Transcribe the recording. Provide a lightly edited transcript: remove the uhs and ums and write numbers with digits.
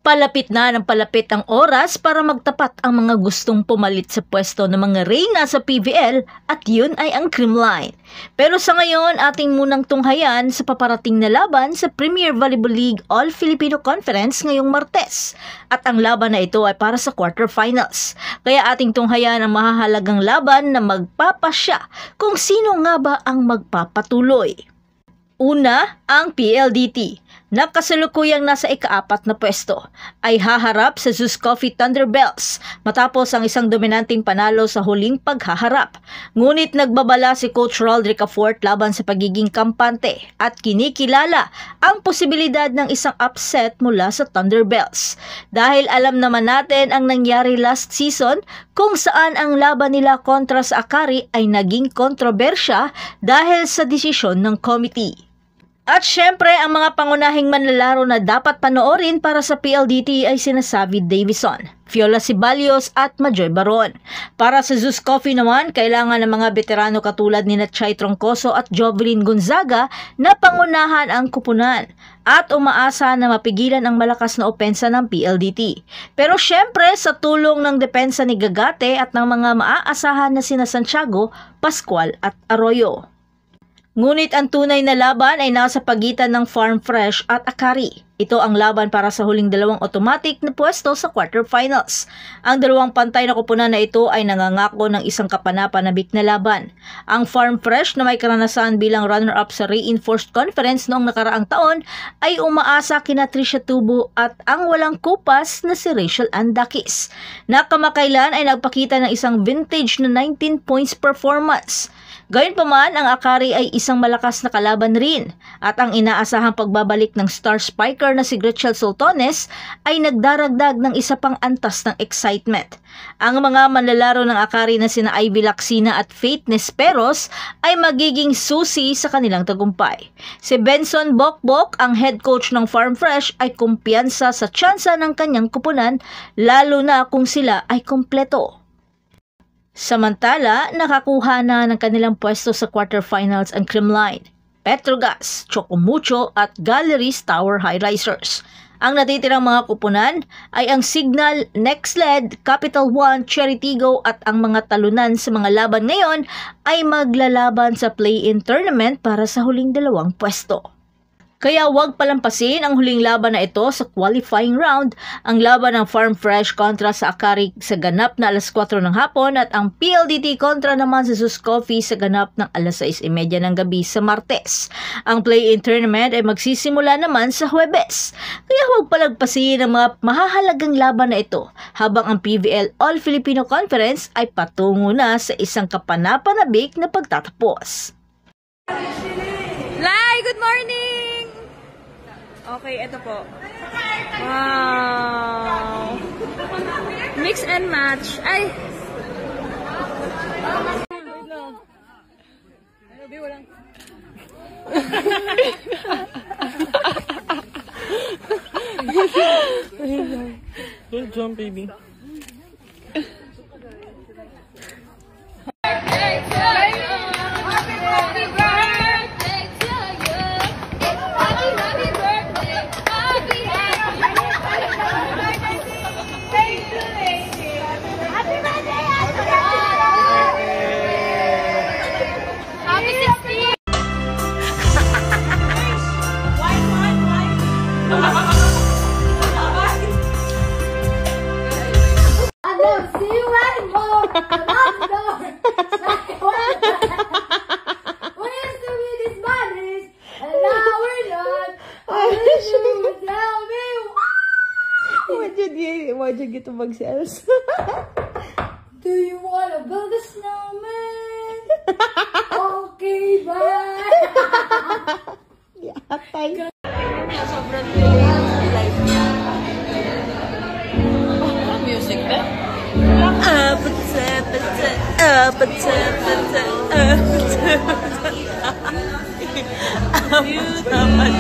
Palapit na ng palapit ang oras para magtapat ang mga gustong pumalit sa pwesto ng mga reyna sa PVL at yun ay ang Creamline. Pero sa ngayon, ating munang tunghayan sa paparating na laban sa Premier Volleyball League All-Filipino Conference ngayong Martes. At ang laban na ito ay para sa quarterfinals. Kaya ating tunghayan ang mahahalagang laban na magpapasya kung sino nga ba ang magpapatuloy. Una, ang PLDT, na kasalukuyang nasa ika-4 na pwesto, ay haharap sa Zeus Coffee Thunderbells matapos ang isang dominanteng panalo sa huling paghaharap. Ngunit nagbabala si Coach Roderick Afort laban sa pagiging kampante at kinikilala ang posibilidad ng isang upset mula sa Thunderbells. Dahil alam naman natin ang nangyari last season kung saan ang laban nila kontra sa Akari ay naging kontrobersya dahil sa desisyon ng committee. At syempre, ang mga pangunahing manlalaro na dapat panoorin para sa PLDT ay sina Savid Davison, Fiola Ceballos at Majoy Baron. Para sa Zeus Coffee naman, kailangan ng mga veterano katulad ni Chay Troncoso at Jovelyn Gonzaga na pangunahan ang kupunan at umaasa na mapigilan ang malakas na opensa ng PLDT. Pero syempre, sa tulong ng depensa ni Gagate at ng mga maaasahan na sina Santiago, Pascual at Arroyo. Ngunit ang tunay na laban ay nasa pagitan ng Farm Fresh at Akari. Ito ang laban para sa huling dalawang automatic na pwesto sa quarterfinals. Ang dalawang pantay na kupunan na ito ay nangangako ng isang kapanapanabik na laban. Ang Farm Fresh na may karanasan bilang runner-up sa Reinforced Conference noong nakaraang taon ay umaasa kina Trisha Tubo at ang walang kupas na si Rachel Andakis. Nakamakailan ay nagpakita ng isang vintage na 19 points performance. Gayunpaman, ang Akari ay isang malakas na kalaban rin at ang inaasahang pagbabalik ng star spiker na si Gretchen Soltones ay nagdaragdag ng isa pang antas ng excitement. Ang mga manlalaro ng Akari na sina Ivy Lacsina at Faith Nesperos ay magiging susi sa kanilang tagumpay. Si Benson Bokbok, ang head coach ng Farm Fresh, ay kumpiyansa sa tsansa ng kanyang kupunan lalo na kung sila ay kompleto. Samantala, nakakuha na ng kanilang pwesto sa quarterfinals ang Creamline, Petrogas, Chocomucho at Galleries Tower High-Risers. Ang natitirang mga kupunan ay ang Signal, Nextled, Capital One, Cheritigo at ang mga talunan sa mga laban ngayon ay maglalaban sa play-in tournament para sa huling dalawang pwesto. Kaya huwag palampasin ang huling laban na ito sa qualifying round, ang laban ng Farm Fresh kontra sa Akari sa ganap na alas 4 ng hapon at ang PLDT kontra naman sa Zeus Coffee sa ganap ng alas 6:30 ng gabi sa Martes. Ang play-in tournament ay magsisimula naman sa Huwebes. Kaya huwag palagpasin ang mga mahahalagang laban na ito habang ang PVL All-Filipino Conference ay patungo na sa isang kapanapanabik na pagtatapos. Lai, good morning! Okay, ito po. Wow! Mix and match. Ay! Good job, baby. Why'd you get to mag-sales? Do you wanna build a snowman? Okay, bye! Yeah, thank you. Sobrang life niya. Music ba? You naman